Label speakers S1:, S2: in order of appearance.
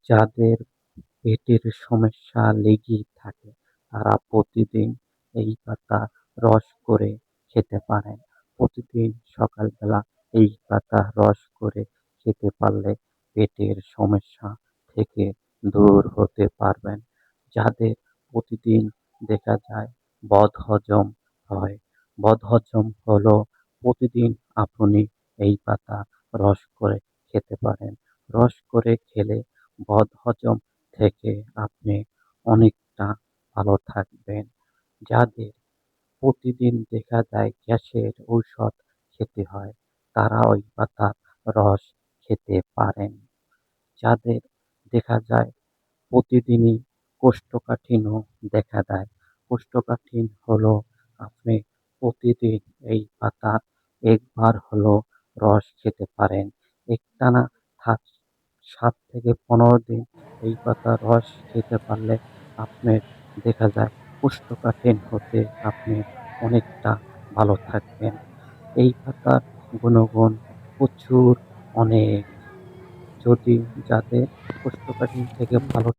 S1: যাদের পেটের সমস্যা লেগেই থাকে তারা প্রতিদিন এই পাতা রস করে খেতে পারেন। প্রতিদিন সকালবেলা এই পাতা রস করে খেতে পারলে পেটের সমস্যা থেকে দূর হতে পারবেন। যাদের প্রতিদিন দেখা যায় বদহজম হয়, বদহজম হলো প্রতিদিন আপনি এই পাতা রস করে খেতে পারেন। রস করে খেলে বদহজম থেকে আপনি অনেকটা ভালো থাকবেন। যাদের প্রতিদিন দেখা যায় গ্যাসের ঔষধ খেতে হয়, তারা ওই পাতার রস খেতে পারেন। যাদের দেখা যায় প্রতিদিনই কোষ্ঠকাঠিন্য দেখা দেয়, কোষ্ঠকাঠিন্য হলো আপনি প্রতিদিন এই পাতার একবার হলো রস খেতে পারেন। একটানা 7 থেকে 15 দিন এই পাতার রস খেতে পারলে আপনার দেখা যায় কোষ্ঠকাঠিন্য হতে আপনি অনেকটা ভালো থাকবেন। এই পাতার গুণগুণ প্রচুর অনেক। যদি যাদের কোষ্ঠকাঠিন্য থেকে ভালো